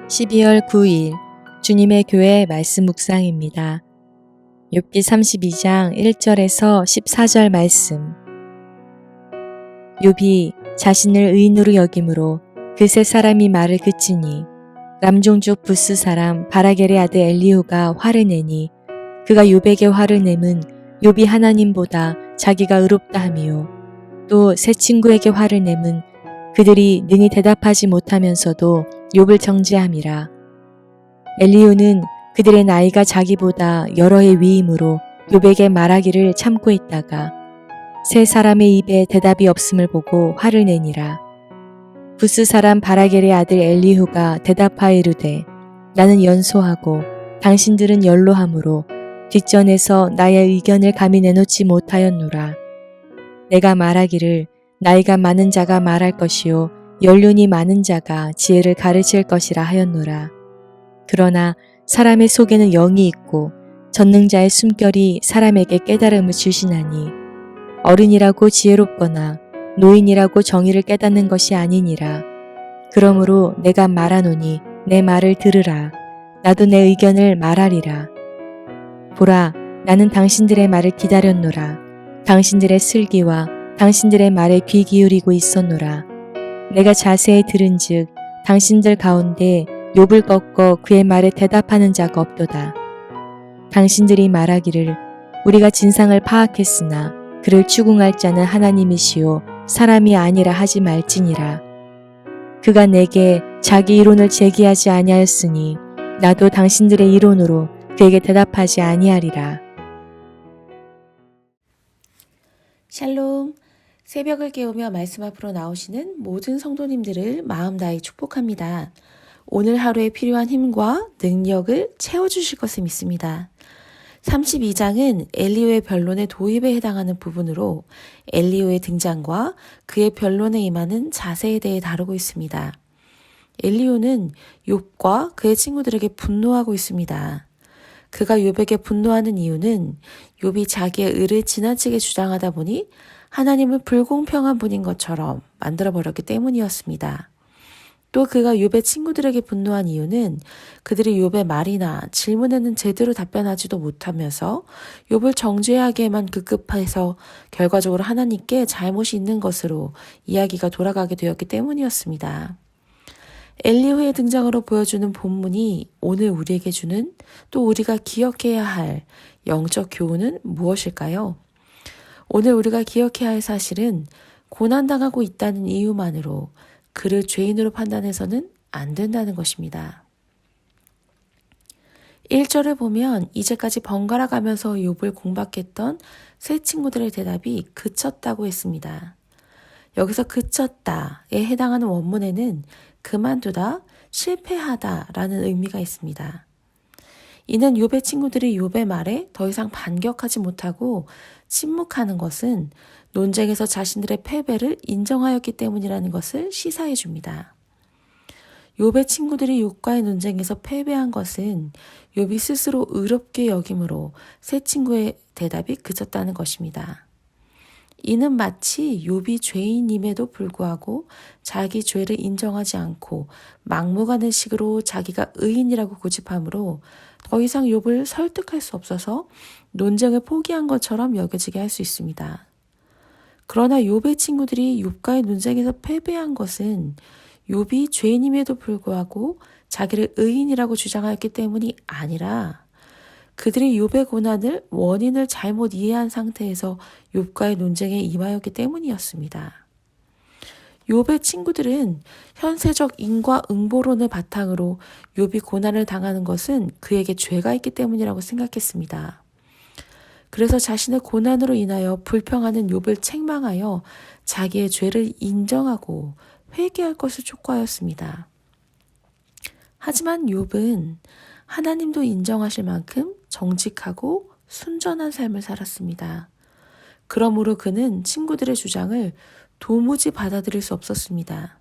12월 9일 주님의 교회 말씀 묵상입니다. 욥기 32장 1절에서 14절 말씀. 욥이 자신을 의인으로 여김으로 그 세 사람이 말을 그치니 람종족 부스 사람 바라겔의 아들 엘리후가 화를 내니 그가 욥에게 화를 내면 욥이 하나님보다 자기가 의롭다 하미요. 또 세 친구에게 화를 내면 그들이 능히 대답하지 못하면서도 욥을 정죄함이라. 엘리후는 그들의 나이가 자기보다 여러 해 위임으로 욥에게 말하기를 참고 있다가 세 사람의 입에 대답이 없음을 보고 화를 내니라. 부스 사람 바라겔의 아들 엘리후가 대답하여 이르되 나는 연소하고 당신들은 연로함으로 뒷전에서 나의 의견을 감히 내놓지 못하였노라. 내가 말하기를 나이가 많은 자가 말할 것이요 연륜이 많은 자가 지혜를 가르칠 것이라 하였노라. 그러나 사람의 속에는 영이 있고 전능자의 숨결이 사람에게 깨달음을 주시나니 어른이라고 지혜롭거나 노인이라고 정의를 깨닫는 것이 아니니라. 그러므로 내가 말하노니 내 말을 들으라. 나도 내 의견을 말하리라. 보라, 나는 당신들의 말을 기다렸노라. 당신들의 슬기와 당신들의 말에 귀 기울이고 있었노라. 내가 자세히 들은즉 당신들 가운데 욥을 꺾어 그의 말에 대답하는 자가 없도다. 당신들이 말하기를 우리가 진상을 파악했으나 그를 추궁할 자는 하나님이시요 사람이 아니라 하지 말지니라. 그가 내게 자기 이론을 제기하지 아니하였으니 나도 당신들의 이론으로 그에게 대답하지 아니하리라. 샬롬, 새벽을 깨우며 말씀 앞으로 나오시는 모든 성도님들을 마음 다해 축복합니다. 오늘 하루에 필요한 힘과 능력을 채워주실 것을 믿습니다. 32장은 엘리후의 변론의 도입에 해당하는 부분으로 엘리후의 등장과 그의 변론에 임하는 자세에 대해 다루고 있습니다. 엘리후는 욥과 그의 친구들에게 분노하고 있습니다. 그가 욥에게 분노하는 이유는 욥이 자기의 의를 지나치게 주장하다 보니 하나님을 불공평한 분인 것처럼 만들어버렸기 때문이었습니다. 또 그가 욥의 친구들에게 분노한 이유는 그들이 욥의 말이나 질문에는 제대로 답변하지도 못하면서 욥을 정죄하기에만 급급해서 결과적으로 하나님께 잘못이 있는 것으로 이야기가 돌아가게 되었기 때문이었습니다. 엘리후의 등장으로 보여주는 본문이 오늘 우리에게 주는 또 우리가 기억해야 할 영적 교훈은 무엇일까요? 오늘 우리가 기억해야 할 사실은 고난당하고 있다는 이유만으로 그를 죄인으로 판단해서는 안 된다는 것입니다. 1절을 보면 이제까지 번갈아 가면서 욥을 공박했던 세 친구들의 대답이 그쳤다고 했습니다. 여기서 그쳤다에 해당하는 원문에는 그만두다, 실패하다 라는 의미가 있습니다. 이는 욥의 친구들이 욥의 말에 더 이상 반격하지 못하고 침묵하는 것은 논쟁에서 자신들의 패배를 인정하였기 때문이라는 것을 시사해 줍니다. 욥의 친구들이 욥과의 논쟁에서 패배한 것은 욥이 스스로 의롭게 여김으로 세 친구의 대답이 그쳤다는 것입니다. 이는 마치 욥이 죄인임에도 불구하고 자기 죄를 인정하지 않고 막무가내식으로 자기가 의인이라고 고집하므로 더 이상 욥을 설득할 수 없어서 논쟁을 포기한 것처럼 여겨지게 할 수 있습니다. 그러나 욥의 친구들이 욥과의 논쟁에서 패배한 것은 욥이 죄인임에도 불구하고 자기를 의인이라고 주장하였기 때문이 아니라 그들이 욥의 고난을 원인을 잘못 이해한 상태에서 욥과의 논쟁에 임하였기 때문이었습니다. 욥의 친구들은 현세적 인과응보론을 바탕으로 욥이 고난을 당하는 것은 그에게 죄가 있기 때문이라고 생각했습니다. 그래서 자신의 고난으로 인하여 불평하는 욥을 책망하여 자기의 죄를 인정하고 회개할 것을 촉구하였습니다. 하지만 욥은 하나님도 인정하실 만큼 정직하고 순전한 삶을 살았습니다. 그러므로 그는 친구들의 주장을 도무지 받아들일 수 없었습니다.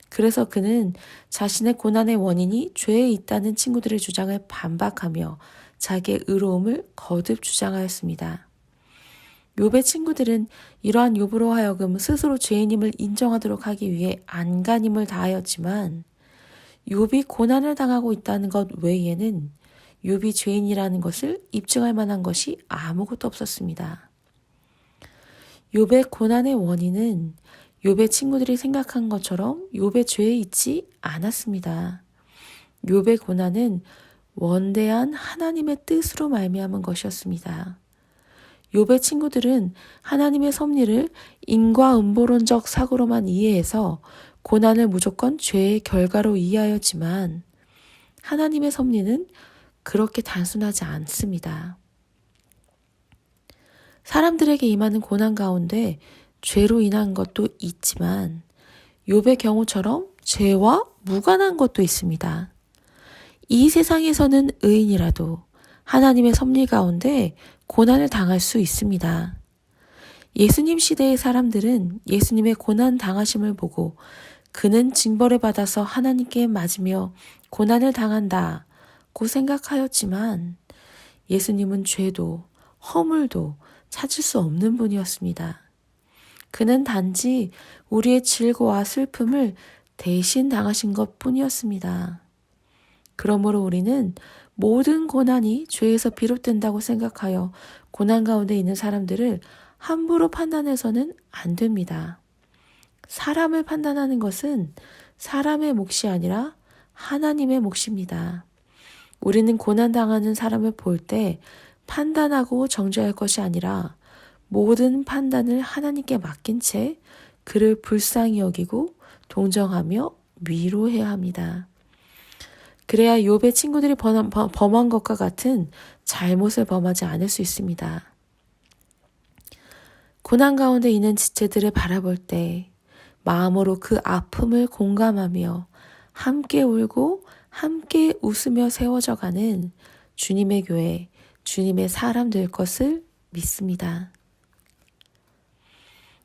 그래서 그는 자신의 고난의 원인이 죄에 있다는 친구들의 주장을 반박하며 자기의 의로움을 거듭 주장하였습니다. 욥의 친구들은 이러한 욥으로 하여금 스스로 죄인임을 인정하도록 하기 위해 안간힘을 다하였지만 욥이 고난을 당하고 있다는 것 외에는 욥이 죄인이라는 것을 입증할 만한 것이 아무것도 없었습니다. 욥의 고난의 원인은 욥의 친구들이 생각한 것처럼 욥의 죄에 있지 않았습니다. 욥의 고난은 원대한 하나님의 뜻으로 말미암은 것이었습니다. 욥의 친구들은 하나님의 섭리를 인과응보론적 사고로만 이해해서 고난을 무조건 죄의 결과로 이해하였지만 하나님의 섭리는 그렇게 단순하지 않습니다. 사람들에게 임하는 고난 가운데 죄로 인한 것도 있지만 욥의 경우처럼 죄와 무관한 것도 있습니다. 이 세상에서는 의인이라도 하나님의 섭리 가운데 고난을 당할 수 있습니다. 예수님 시대의 사람들은 예수님의 고난 당하심을 보고 그는 징벌을 받아서 하나님께 맞으며 고난을 당한다고 생각하였지만 예수님은 죄도 허물도 찾을 수 없는 분이었습니다. 그는 단지 우리의 질고와 슬픔을 대신 당하신 것 뿐이었습니다. 그러므로 우리는 모든 고난이 죄에서 비롯된다고 생각하여 고난 가운데 있는 사람들을 함부로 판단해서는 안 됩니다. 사람을 판단하는 것은 사람의 몫이 아니라 하나님의 몫입니다. 우리는 고난당하는 사람을 볼 때 판단하고 정죄할 것이 아니라 모든 판단을 하나님께 맡긴 채 그를 불쌍히 여기고 동정하며 위로해야 합니다. 그래야 욥의 친구들이 범한 것과 같은 잘못을 범하지 않을 수 있습니다. 고난 가운데 있는 지체들을 바라볼 때 마음으로 그 아픔을 공감하며 함께 울고 함께 웃으며 세워져가는 주님의 교회, 주님의 사람 될 것을 믿습니다.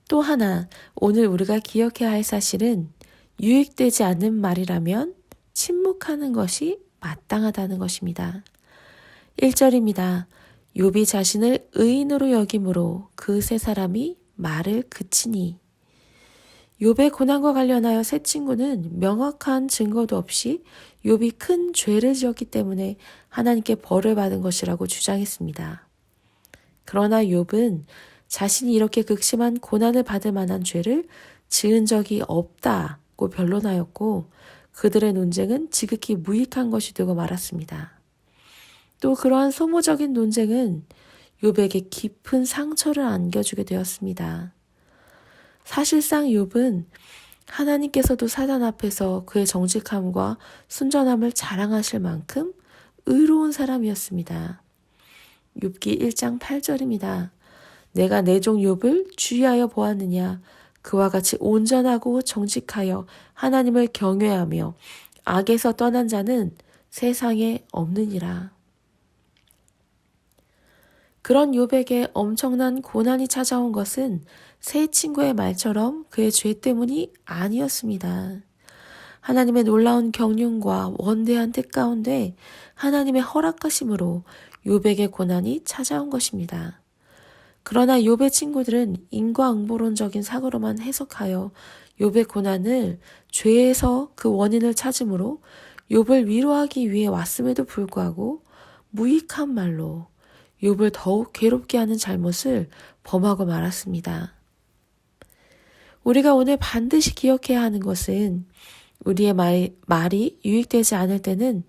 또 하나 오늘 우리가 기억해야 할 사실은 유익되지 않는 말이라면 침묵하는 것이 마땅하다는 것입니다. 1절입니다. 욥이 자신을 의인으로 여김으로 그 세 사람이 말을 그치니. 욥의 고난과 관련하여 세 친구는 명확한 증거도 없이 욥이 큰 죄를 지었기 때문에 하나님께 벌을 받은 것이라고 주장했습니다. 그러나 욥은 자신이 이렇게 극심한 고난을 받을 만한 죄를 지은 적이 없다고 변론하였고 그들의 논쟁은 지극히 무익한 것이 되고 말았습니다. 또 그러한 소모적인 논쟁은 욥에게 깊은 상처를 안겨주게 되었습니다. 사실상 욥은 하나님께서도 사단 앞에서 그의 정직함과 순전함을 자랑하실 만큼 의로운 사람이었습니다. 욥기 1장 8절입니다. 내가 내 종 욥을 주의하여 보았느냐. 그와 같이 온전하고 정직하여 하나님을 경외하며 악에서 떠난 자는 세상에 없느니라. 그런 욥에게 엄청난 고난이 찾아온 것은 세 친구의 말처럼 그의 죄 때문이 아니었습니다. 하나님의 놀라운 경륜과 원대한 뜻 가운데 하나님의 허락하심으로 욥에게 고난이 찾아온 것입니다. 그러나 욥의 친구들은 인과응보론적인 사고로만 해석하여 욥의 고난을 죄에서 그 원인을 찾음으로 욥을 위로하기 위해 왔음에도 불구하고 무익한 말로 욥을 더욱 괴롭게 하는 잘못을 범하고 말았습니다. 우리가 오늘 반드시 기억해야 하는 것은 우리의 말이 유익되지 않을 때는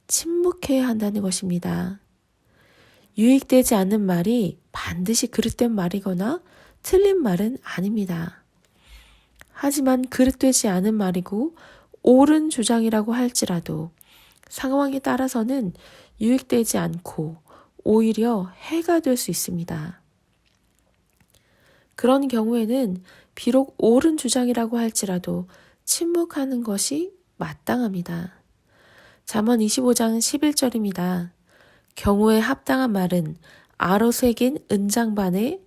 침묵해야 한다는 것입니다. 유익되지 않는 말이 반드시 그릇된 말이거나 틀린 말은 아닙니다. 하지만 그릇되지 않은 말이고 옳은 주장이라고 할지라도 상황에 따라서는 유익되지 않고 오히려 해가 될 수 있습니다. 그런 경우에는 비록 옳은 주장이라고 할지라도 침묵하는 것이 마땅합니다. 잠언 25장 11절입니다. 경우에 합당한 말은 아로 새긴 은쟁반의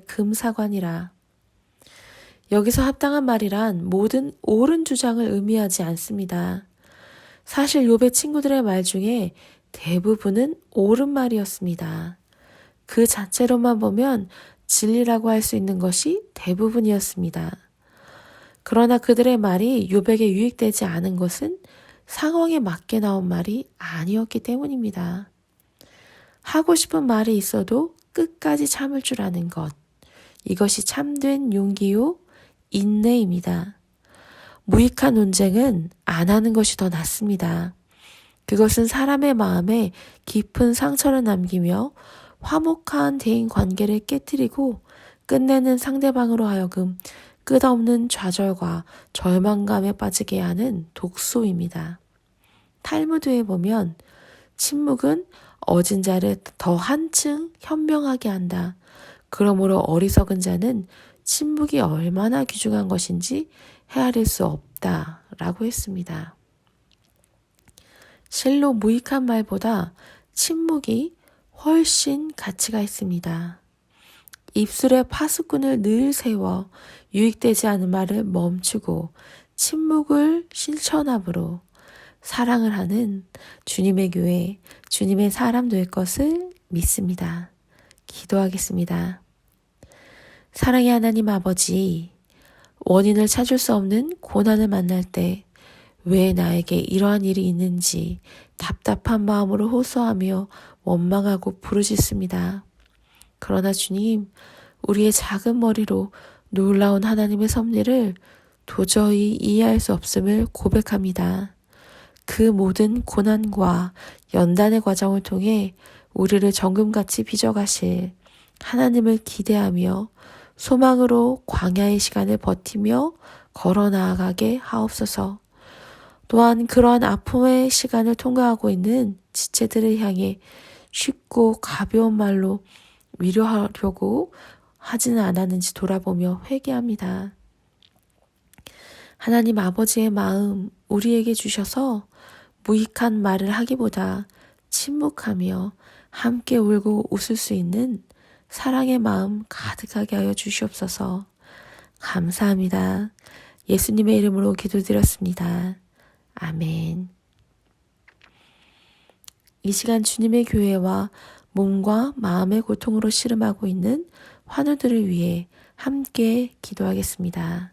금사관이라. 여기서 합당한 말이란 모든 옳은 주장을 의미하지 않습니다. 사실 욥의 친구들의 말 중에 대부분은 옳은 말이었습니다. 그 자체로만 보면 진리라고 할 수 있는 것이 대부분이었습니다. 그러나 그들의 말이 욥에게 유익되지 않은 것은 상황에 맞게 나온 말이 아니었기 때문입니다. 하고 싶은 말이 있어도 끝까지 참을 줄 아는 것. 이것이 참된 용기요, 인내입니다. 무익한 논쟁은 안 하는 것이 더 낫습니다. 그것은 사람의 마음에 깊은 상처를 남기며 화목한 대인 관계를 깨뜨리고 끝내는 상대방으로 하여금 끝없는 좌절과 절망감에 빠지게 하는 독소입니다. 탈무드에 보면 침묵은 어진 자를 더 한층 현명하게 한다. 그러므로 어리석은 자는 침묵이 얼마나 귀중한 것인지 헤아릴 수 없다. 라고 했습니다. 실로 무익한 말보다 침묵이 훨씬 가치가 있습니다. 입술에 파수꾼을 늘 세워 유익되지 않은 말을 멈추고 침묵을 실천함으로 사랑을 하는 주님의 교회, 주님의 사람 될 것을 믿습니다. 기도하겠습니다. 사랑의 하나님 아버지, 원인을 찾을 수 없는 고난을 만날 때 왜 나에게 이러한 일이 있는지 답답한 마음으로 호소하며 원망하고 부르짖습니다. 그러나 주님, 우리의 작은 머리로 놀라운 하나님의 섭리를 도저히 이해할 수 없음을 고백합니다. 그 모든 고난과 연단의 과정을 통해 우리를 정금같이 빚어가실 하나님을 기대하며 소망으로 광야의 시간을 버티며 걸어 나아가게 하옵소서. 또한 그러한 아픔의 시간을 통과하고 있는 지체들을 향해 쉽고 가벼운 말로 위로하려고 하지는 않았는지 돌아보며 회개합니다. 하나님 아버지의 마음 우리에게 주셔서 무익한 말을 하기보다 침묵하며 함께 울고 웃을 수 있는 사랑의 마음 가득하게 하여 주시옵소서. 감사합니다. 예수님의 이름으로 기도드렸습니다. 아멘. 이 시간 주님의 교회와 몸과 마음의 고통으로 씨름하고 있는 환우들을 위해 함께 기도하겠습니다.